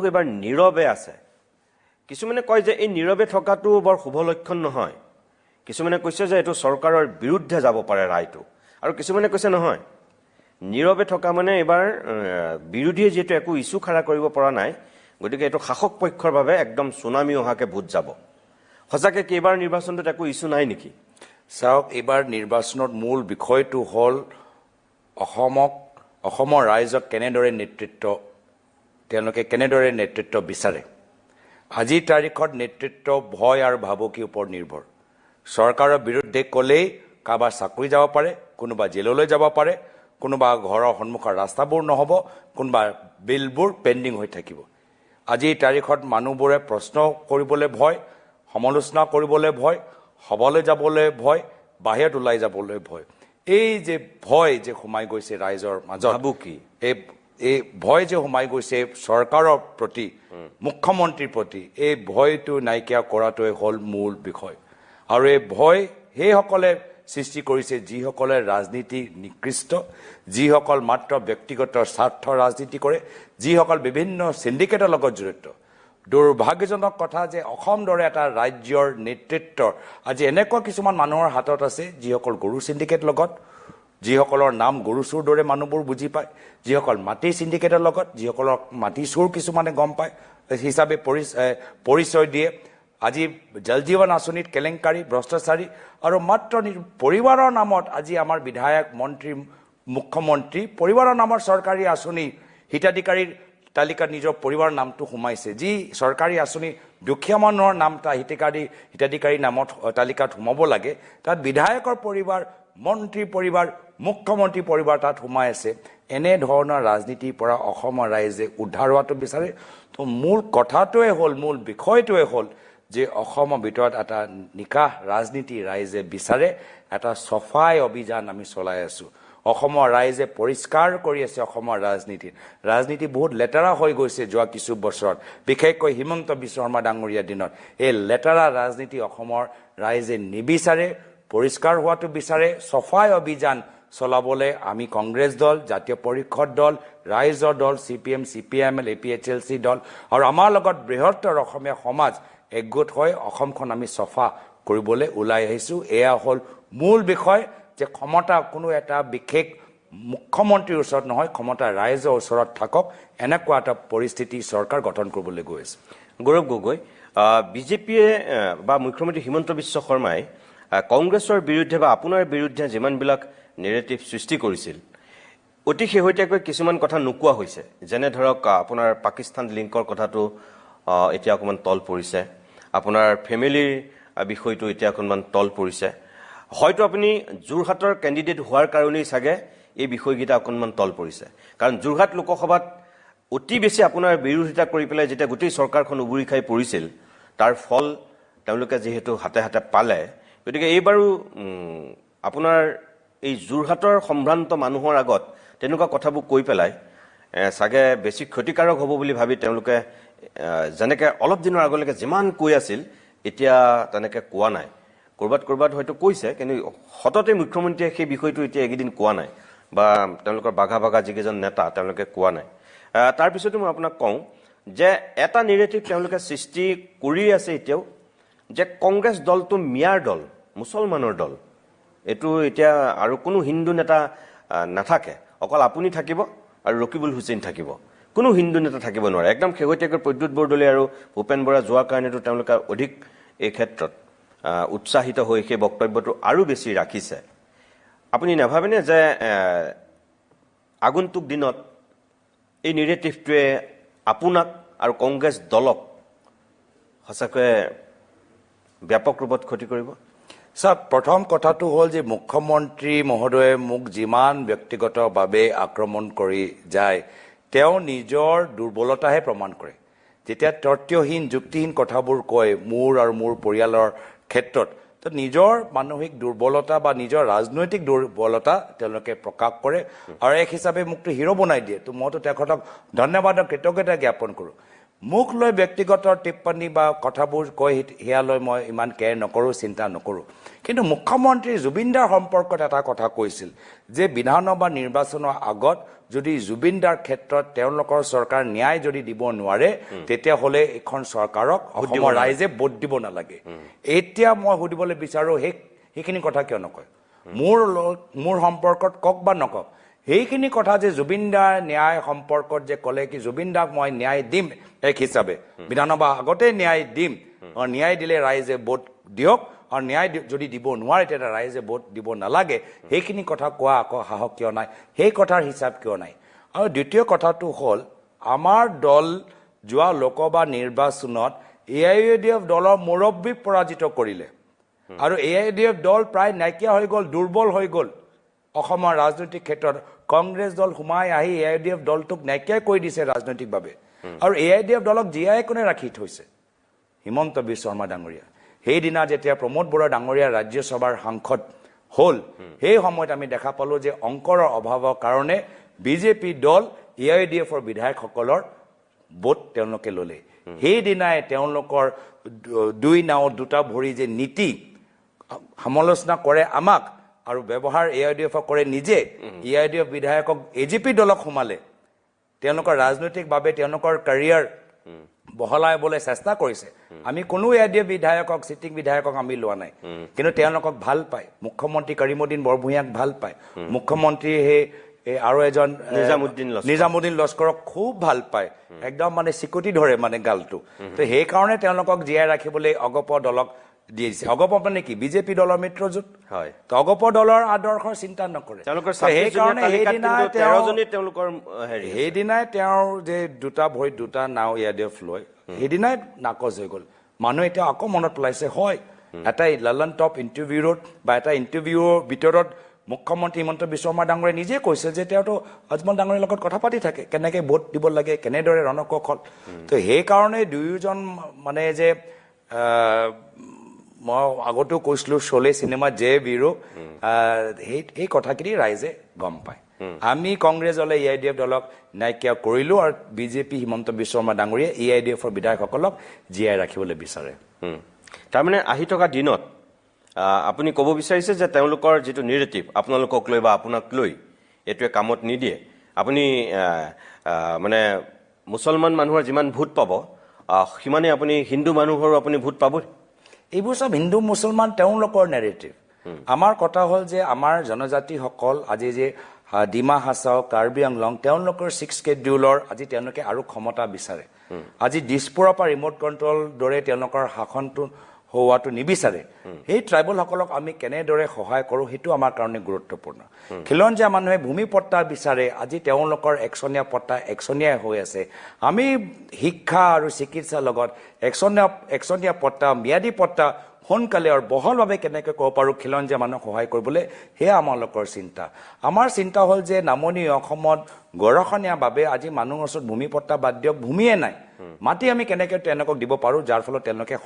এবাৰ নীৰৱে আছে কিছুমানে কয় যে এই নীৰৱে থকাটো বৰ শুভ লক্ষণ নহয় কিছুমানে কৈছে যে এটো চৰকাৰৰ বিৰুদ্ধে যাব পাৰে ৰায়টো আৰু কিছুমানে কৈছে নহয় নীৰৱে থকা মানে এবাৰ বিৰোধীয়ে যেটো একো ইস্যু খাৰা কৰিব পৰা নাই গতিকে এটো শাসক পক্ষৰ বাবে একদম সুনামি অহাকে ভূত যাব হসাকে কি এবাৰ নিৰ্বাচনটোত একো ইস্যু নাই নেকি চাওক এবাৰ নিৰ্বাচনৰ মূল বিষয়টো হল অসমৰ ৰাইজক কেনেদৰে নেতৃত্ব বিচাৰে আজিৰ তাৰিখত নেতৃত্ব ভয় আৰু ভাবুকিৰ ওপৰত নিৰ্ভৰ চৰকাৰৰ বিৰুদ্ধে ক'লেই কাবাৰ চাকৰি যাব পাৰে কোনোবা জেললৈ যাব পাৰে কোনোবা ঘৰৰ সন্মুখৰ ৰাস্তাবোৰ নহব কোনোবা বিলবোৰ পেন্ডিং হৈ থাকিব আজিৰ তাৰিখত মানুহবোৰে প্ৰশ্ন কৰিবলৈ ভয় সমালোচনা কৰিবলৈ ভয় সভালৈ যাবলৈ ভয় বাহিৰত ওলাই যাবলৈ ভয় এই যে ভয় যে সোমাই গৈছে ৰাইজৰ মাজত ভাবুকি এই ভয় যে সোমাই গৈছে চৰকাৰৰ প্ৰতি মুখ্যমন্ত্ৰীৰ প্ৰতি এই ভয়টো নাইকিয়া কৰাটোৱে হল মূল বিষয় আৰু এই ভয় সেইসকলে সৃষ্টি কৰিছে যিসকলে ৰাজনীতি নিকৃষ্ট যিসকল মাত্ৰ ব্যক্তিগত স্বাৰ্থ ৰাজনীতি কৰে যিসকল বিভিন্ন সিন্ডিকেটৰ লগত জড়িত দুৰ্ভাগ্যজনক কথা যে অসম দৰে এটা ৰাজ্যৰ নেতৃত্ব আজি এনেকুৱা কিছুমান মানুহৰ হাতত আছে যিসকল গৰু সিন্ডিকেট লগত যিসকলৰ নাম গৰু চুৰ দৰে মানুহবোৰ বুজি পায় যিসকল মাটি সিন্ডিকেটৰ লগত যিসকলক মাটি চুৰ কিছুমানে গম পায় হিচাপে পৰিচয় দিয়ে আজি জল জীৱন আঁচনিত কেলেংকাৰী ভ্ৰষ্টাচাৰী আৰু মাত্ৰ পৰিবাৰৰ নামত আজি আমাৰ বিধায়ক মন্ত্ৰী মুখ্যমন্ত্ৰী পৰিবাৰৰ নামৰ চৰকাৰী আঁচনি হিতাধিকাৰীৰ তালিকাত নিজৰ পৰিবাৰৰ নামটো সোমাইছে যি চৰকাৰী আঁচনি দুখীয়া মানুহৰ নামটা হিতাধিকাৰী নামত তালিকাত সোমাব লাগে তাত বিধায়কৰ পৰিবাৰ মন্ত্ৰী পৰিবাৰ মুখ্যমন্ত্ৰী পৰিবাৰ তাত সোমাই আছে এনে ধৰণৰ ৰাজনীতিৰ পৰা অসমৰ ৰাইজে উদ্ধাৰ হোৱাটো বিচাৰে তো মূল কথাটোৱে হ'ল মূল বিষয়টোৱে হ'ল যে অসমৰ ভিতৰত এটা নিকাহ ৰাজনীতি ৰাইজে বিচাৰে এটা সফাই অভিযান আমি চলাই আছো অসমৰ ৰাইজে পৰিষ্কাৰ কৰি আছে অসমৰ ৰাজনীতি বহুত লেতেৰা হৈ গৈছে যোৱা কিছু বছৰত বিশেষকৈ হিমন্ত বিশ্ব শৰ্মা ডাঙৰীয়াৰ দিনত এই লেতেৰা ৰাজনীতি অসমৰ ৰাইজে নিবিচাৰে পৰিষ্কাৰ হোৱাটো বিচাৰে সফাই অভিযান চলাবলৈ আমি কংগ্ৰেছ দল জাতীয় পৰিষদ দল ৰাইজৰ দল CPM CPIML APHLC দল আৰু আমাৰ লগত বৃহত্তৰ অসমীয়া সমাজ একগোট হৈ অসমখন আমি সফা কৰিবলৈ ওলাই আহিছো এয়া হল মূল বিষয় যে ক্ষমতা কোনো এটা বিশেষ মুখ্যমন্ত্ৰীৰ ওচৰত নহয় ক্ষমতা ৰাইজৰ ওচৰত থাকক এনেকুৱা এটা পৰিস্থিতি চৰকাৰ গঠন কৰিবলৈ গৈ আছে গৌৰৱ গগৈ বিজেপিয়ে বা মুখ্যমন্ত্ৰী হিমন্ত বিশ্ব শৰ্মাই কংগ্ৰেছৰ বিৰুদ্ধে বা আপোনাৰ বিৰুদ্ধে যিমানবিলাক নেৰেটিভ সৃষ্টি কৰিছিল অতি শেহতীয়াকৈ কিছুমান কথা নোকোৱা হৈছে যেনে ধৰক আপোনাৰ পাকিস্তান লিংকৰ কথাটো এতিয়া অকমান তল পৰিছে আপোনাৰ ফেমিলিৰ বিষয়টো এতিয়া অকমান তল পৰিছে হয়তো আপুনি যোৰহাটৰ ক্যান্ডিডেট হোৱাৰ কাৰণেই সাগে এই বিষয়গিটা অকমান তল পৰিছে কাৰণ যোৰহাট লোকসভাত অতি বেছি আপোনাৰ বিৰোধিতা কৰি পেলাই যেতিয়া গোটেই চৰকাৰখন উবুৰি খাই পৰিছিল তাৰ ফল তেওঁলোকে যেহেতু হাতে হাতে পালে গতিকে এইবাৰো আপোনাৰ এই যোৰহাটৰ সম্ভ্ৰান্ত মানুহৰ আগত তেনেকুৱা কথাবোৰ কৈ পেলাই সাগে বেছি ক্ষতিকাৰক হ'ব বুলি ভাবি তেওঁলোকে জনকে অলপ দিনৰ আগলৈকে যিমান কৈ আছিল এতিয়া তেনেকে কোৱা নাই কৰবাত হয়তো কৈছে কিন্তু হততে মুখ্যমন্ত্ৰীয়ে সেই বিষয়টো এতিয়া একদিন কোৱা নাই বা তেওঁলোকৰ বাঘা যিকেজন নেতা তেওঁলোকে কোৱা নাই তাৰ পিছতো মই আপোনাক কওঁ যে এটা নেৰেটিভ তেওঁলোকে সৃষ্টি কৰি আছে এতিয়াও যে কংগ্ৰেছ দলটো মিয়াৰ দল মুছলমানৰ দল এটো এতিয়া আৰু কোনো হিন্দু নেতা নাথাকে অকল আপুনি থাকিব আৰু ৰকিবুল হুছেইন থাকিব কোনো হিন্দু নেতা থাকিব নোৱাৰে একদম খেগতীয়াকৈ প্ৰদ্যুৎ বৰদলৈ আৰু ভূপেন বৰা যোৱাৰ কাৰণেতো তেওঁলোকে অধিক এই ক্ষেত্ৰত উৎসাহিত হৈ সেই বক্তব্যটো আৰু বেছি ৰাখিছে আপুনি নাভাবেনে যে আগন্তুক দিনত এই নেৰেটিভটোৱে আপোনাক আৰু কংগ্ৰেছ দলক হসাকৈ ব্যাপক ৰূপত ক্ষতি কৰিব সব প্ৰথম কথাটো হ'ল যে মুখ্যমন্ত্ৰী মহোদয়ে মোক যিমান ব্যক্তিগতভাৱে আক্ৰমণ কৰি যায় তেওঁ নিজৰ দুৰ্বলতাহে প্ৰমাণ কৰে যেতিয়া তথ্যহীন যুক্তিহীন কথাবোৰ কয় মোৰ আৰু মোৰ পৰিয়ালৰ ক্ষেত্ৰত তো নিজৰ মানসিক দুৰ্বলতা বা নিজৰ ৰাজনৈতিক দুৰ্বলতা তেওঁলোকে প্ৰকাশ কৰে আৰু এক হিচাপে মুক্তি হিৰো বনাই দিয়ে তো মইতো তেখেতক ধন্যবাদ আৰু কৃতজ্ঞতা জ্ঞাপন কৰোঁ মোক লৈ ব্যক্তিগত টিপ্পনী বা কথাবোৰ কৈ সেয়া লৈ মই ইমান কেয়াৰ নকৰোঁ, চিন্তা নকৰোঁ। কিন্তু মুখ্যমন্ত্ৰী জুবিনদাৰ সম্পৰ্কত এটা কথা কৈছিল যে বিধানসভা নিৰ্বাচনৰ আগত যদি জুবিনদাৰ ক্ষেত্ৰত তেওঁলোকৰ চৰকাৰ ন্যায় যদি দিব নোৱাৰে তেতিয়াহ'লে এইখন চৰকাৰক অসমৰ ৰাইজে ভোট দিব নালাগে। এতিয়া মই সুধিবলৈ বিচাৰোঁ সেইখিনি কথা কিয় নকয়? মোৰ সম্পৰ্কত কওক বা নকওক, সেইখিনি কথা যে জুবিনদাৰ ন্যায় সম্পৰ্কত যে ক'লে কি জুবিনদাক মই ন্যায় দিম এক হিচাপে, বিধানসভা আগতে ন্যায় দিম, আৰু ন্যায় দিলে ৰাইজে ভোট দিয়ক, আৰু ন্যায় যদি দিব নোৱাৰে তেতিয়া ৰাইজে ভোট দিব নালাগে, সেইখিনি কথা কোৱা আকৌ সাহস কিয় নাই? সেই কথাৰ হিচাপ কিয় নাই? আৰু দ্বিতীয় কথাটো হ'ল আমাৰ দল যোৱা লোকসভা নিৰ্বাচনত AIUDF দলৰ মুৰব্বীক পৰাজিত কৰিলে, আৰু AIUDF দল প্ৰায় নাইকিয়া হৈ গ'ল, দুৰ্বল হৈ গ'ল। অসমৰ ৰাজনৈতিক ক্ষেত্ৰত কংগ্ৰেছ দল সোমাই আহি AIUDF দলটোক নাইকিয়া কৰি দিছে ৰাজনৈতিকভাৱে, আৰু AIUDF দলক জীয়াই কোনে ৰাখি থৈছে? হিমন্ত বিশ্ব শৰ্মা ডাঙৰীয়া। সেইদিনা যেতিয়া প্ৰমোদ বৰা ডাঙৰীয়া ৰাজ্যসভাৰ সাংসদ হ'ল, সেই সময়ত আমি দেখা পালোঁ যে অংকৰ অভাৱৰ কাৰণে বিজেপি দল AIUDFৰ বিধায়কসকলৰ ভোট তেওঁলোকে ল'লে। সেইদিনাই তেওঁলোকৰ দুই নাও দুটা ভৰি যে নীতি সমালোচনা কৰে আমাক আৰু ব্যৱহাৰ AIUDFক কৰে নিজে, AIUDF বিধায়কক AGP দলক সোমালে, তেওঁলোকৰ ৰাজনৈতিকভাৱে তেওঁলোকৰ কেৰিয়াৰ বহলাবলৈ চেষ্টা কৰিছে। আমি কোনো AIUDF বিধায়কক চিটিং বিধায়কক আমি লোৱা নাই, কিন্তু তেওঁলোকক ভাল পায়। মুখ্যমন্ত্ৰী কৰিমুদ্দিন বৰভূঞাক ভাল পায়, মুখ্যমন্ত্ৰী আৰু এজন নিজামুদ্দিন লস্কৰক খুব ভাল পায়, একদম মানে চিকুটি ধৰে মানে গালটো। তো সেইকাৰণে তেওঁলোকক জীয়াই ৰাখিবলৈ অগপ দলক দিছে। অগপ মানে কি? বিজেপি দলৰ মিত্ৰজোঁট। হয়, অগপ দলৰ আদৰ্শৰ চিন্তা নকৰে। সেইকাৰণে সেইদিনাই তেওঁৰ যে দুটা ভৰিত দুটা নাও AIUDF লৈ সেইদিনাই নাকচ হৈ গ'ল। মানুহে এতিয়া আকৌ মনত পেলাইছে, হয় এটা লালন টপ ইণ্টাৰভিউত বা এটা ইণ্টাৰভিউৰ ভিতৰত মুখ্যমন্ত্ৰী হিমন্ত বিশ্ব শৰ্মা ডাঙৰীয়াই নিজে কৈছে যে তেওঁতো আজমল ডাঙৰীয়াৰ লগত কথা পাতি থাকে, কেনেকৈ ভোট দিব লাগে, কেনেদৰে ৰণকৌশল। তো সেইকাৰণে দুয়োজন মানে যে মই আগতেও কৈছিলোঁ চলে চিনেমা জয় বীৰো, সেই কথাখিনি ৰাইজে গম পায়। আমি কংগ্ৰেছ দলে AIUDF দলক নাইকিয়া কৰিলোঁ, আৰু বিজেপি হিমন্ত বিশ্ব শৰ্মা ডাঙৰীয়াই AIUDFৰ বিধায়কসকলক জীয়াই ৰাখিবলৈ বিচাৰে। তাৰমানে আহি থকা দিনত আপুনি ক'ব বিচাৰিছে যে তেওঁলোকৰ যিটো নেৰেটিভ আপোনালোকক লৈ বা আপোনাক লৈ এইটোৱে কামত নিদিয়ে। আপুনি মানে মুছলমান মানুহৰ যিমান ভোট পাব সিমানে আপুনি হিন্দু মানুহৰো আপুনি ভোট পাব। এইবোৰ চব হিন্দু মুছলমান তেওঁলোকৰ নেৰেটিভ। আমাৰ কথা হ'ল যে আমাৰ জনজাতিসকল আজি যে ডিমা হাছাও, কাৰ্বি আংলং, তেওঁলোকৰ 6 শ্বেডিউলৰ আজি তেওঁলোকে আৰু ক্ষমতা বিচাৰে। আজি দিছপুৰৰ পৰা ৰিম'ট কণ্ট্ৰল দৰে তেওঁলোকৰ শাসনটো হোৱাটো নিবিচাৰে। সেই ট্ৰাইবেলসকলক আমি কেনেদৰে সহায় কৰোঁ সেইটো আমাৰ কাৰণে গুৰুত্বপূৰ্ণ। খিলঞ্জীয়া মানুহে ভূমি পট্টা বিচাৰে, আজি তেওঁলোকৰ একচনীয়া পট্টা একচনীয়াই হৈ আছে। আমি শিক্ষা আৰু চিকিৎসাৰ লগত একচনীয়া পট্টা, ম্যাদী পট্টা সোনকালে আৰু বহলভাৱে কেনেকৈ ক'ব পাৰোঁ খিলঞ্জীয়া মানুহক সহায় কৰিবলৈ, সেয়া আমালোকৰ চিন্তা। আমাৰ চিন্তা হ'ল যে নামনি অসমত গৰখনীয়াভাৱে আজি মানুহৰ ওচৰত ভূমি পট্টা বাদ দিয়ক, ভূমিয়ে নাই, মাটি আমি কেনেকৈ তেওঁলোকক দিব পাৰোঁ যাৰ ফলত তেওঁলোকে